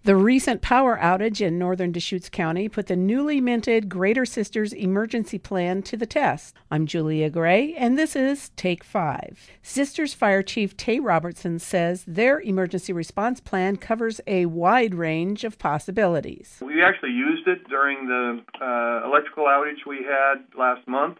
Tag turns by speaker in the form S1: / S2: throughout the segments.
S1: The recent power outage in northern Deschutes County put the newly minted Greater Sisters Emergency Plan to the test. I'm Julia Gray, and this is Take 5. Sisters Fire Chief Tay Robertson says their emergency response plan covers a wide range of possibilities.
S2: We actually used it during the electrical outage we had last month,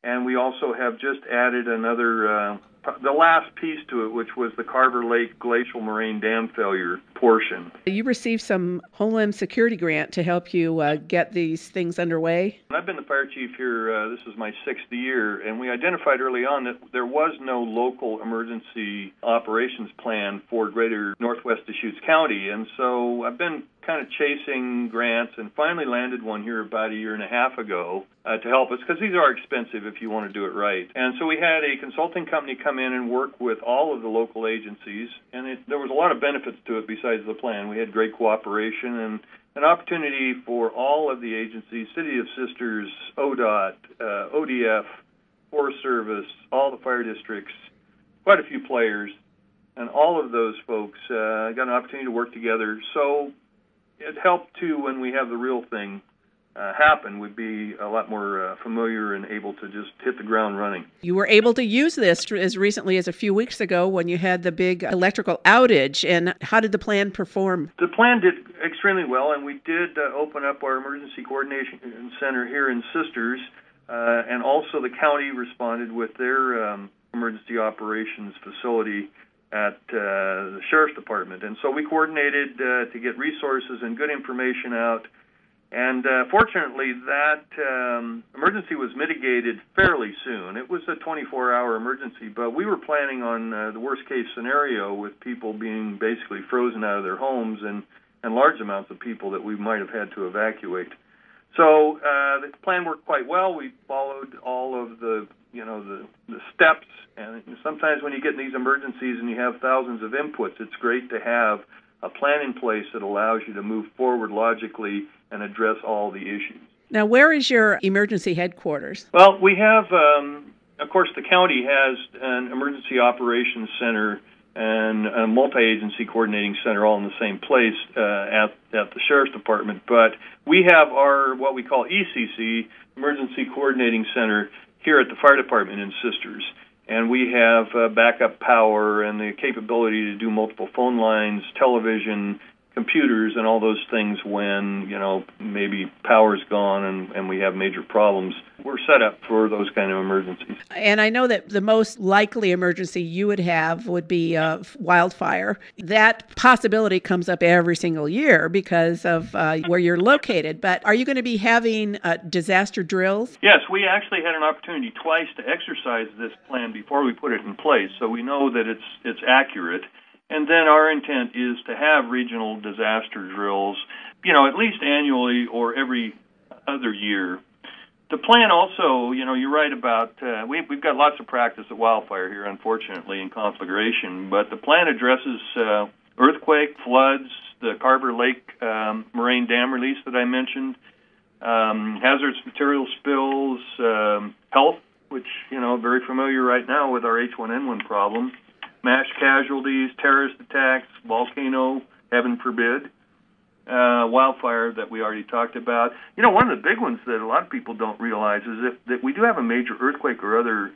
S2: and we also have just added another the last piece to it, which was the Carver Lake Glacial Moraine Dam failure portion.
S1: You received some Homeland Security grant to help you get these things underway.
S2: I've been the fire chief here, this is my 6th year, and we identified early on that there was no local emergency operations plan for greater Northwest Deschutes County, and so I've been kind of chasing grants and finally landed one here about a year and a half ago to help us, because these are expensive if you want to do it right. And so we had a consulting company come in and work with all of the local agencies, and there was a lot of benefits to it besides the plan. We had great cooperation and an opportunity for all of the agencies, City of Sisters, ODOT, ODF, Forest Service, all the fire districts, quite a few players, and all of those folks got an opportunity to work together. So it helped, too, when we have the real thing happen. We'd be a lot more familiar and able to just hit the ground running.
S1: You were able to use this as recently as a few weeks ago when you had the big electrical outage. And how did the plan perform?
S2: The plan did extremely well, and we did open up our emergency coordination center here in Sisters, and also the county responded with their emergency operations facility at the Sheriff's Department. And so we coordinated to get resources and good information out. And fortunately, that emergency was mitigated fairly soon. It was a 24-hour emergency, but we were planning on the worst-case scenario with people being basically frozen out of their homes and large amounts of people that we might have had to evacuate. So the plan worked quite well. We followed all of the steps, and sometimes when you get in these emergencies and you have thousands of inputs, it's great to have a plan in place that allows you to move forward logically and address all the issues.
S1: Now, where is your emergency headquarters?
S2: Well, we have, of course, the county has an emergency operations center and a multi-agency coordinating center all in the same place at the Sheriff's Department. But we have our, what we call ECC, Emergency Coordinating Center, here at the Fire Department in Sisters. And we have backup power and the capability to do multiple phone lines, television, computers, and all those things when, maybe power's gone and we have major problems. We're set up for those kind of emergencies.
S1: And I know that the most likely emergency you would have would be wildfire. That possibility comes up every single year because of where you're located. But are you going to be having disaster drills?
S2: Yes, we actually had an opportunity twice to exercise this plan before we put it in place, so we know that it's accurate. And then our intent is to have regional disaster drills, at least annually or every other year. The plan also, you're right about, we've got lots of practice at wildfire here, unfortunately, in conflagration, but the plan addresses earthquake, floods, the Carver Lake Moraine Dam release that I mentioned, hazardous material spills, health, which, very familiar right now with our H1N1 problem, mass casualties, terrorist attacks, volcano, heaven forbid, wildfire that we already talked about. One of the big ones that a lot of people don't realize is that we do have a major earthquake or other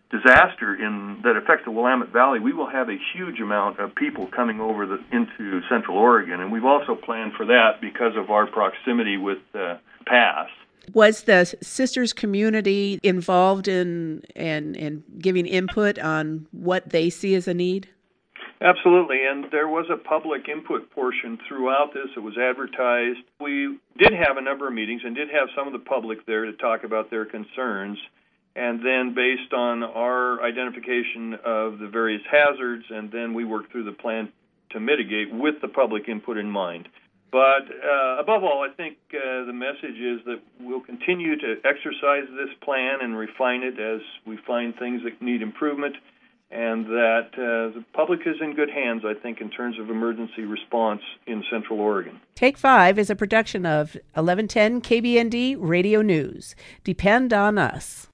S2: disaster that affects the Willamette Valley, we will have a huge amount of people coming over into Central Oregon, and we've also planned for that because of our proximity with the pass.
S1: Was the Sisters community involved in giving input on what they see as a need?
S2: Absolutely, and there was a public input portion throughout this. It was advertised. We did have a number of meetings and did have some of the public there to talk about their concerns, and then based on our identification of the various hazards, and then we worked through the plan to mitigate with the public input in mind. But above all, I think the message is that we'll continue to exercise this plan and refine it as we find things that need improvement, and that the public is in good hands, I think, in terms of emergency response in Central Oregon.
S1: Take 5 is a production of 1110 KBND Radio News. Depend on us.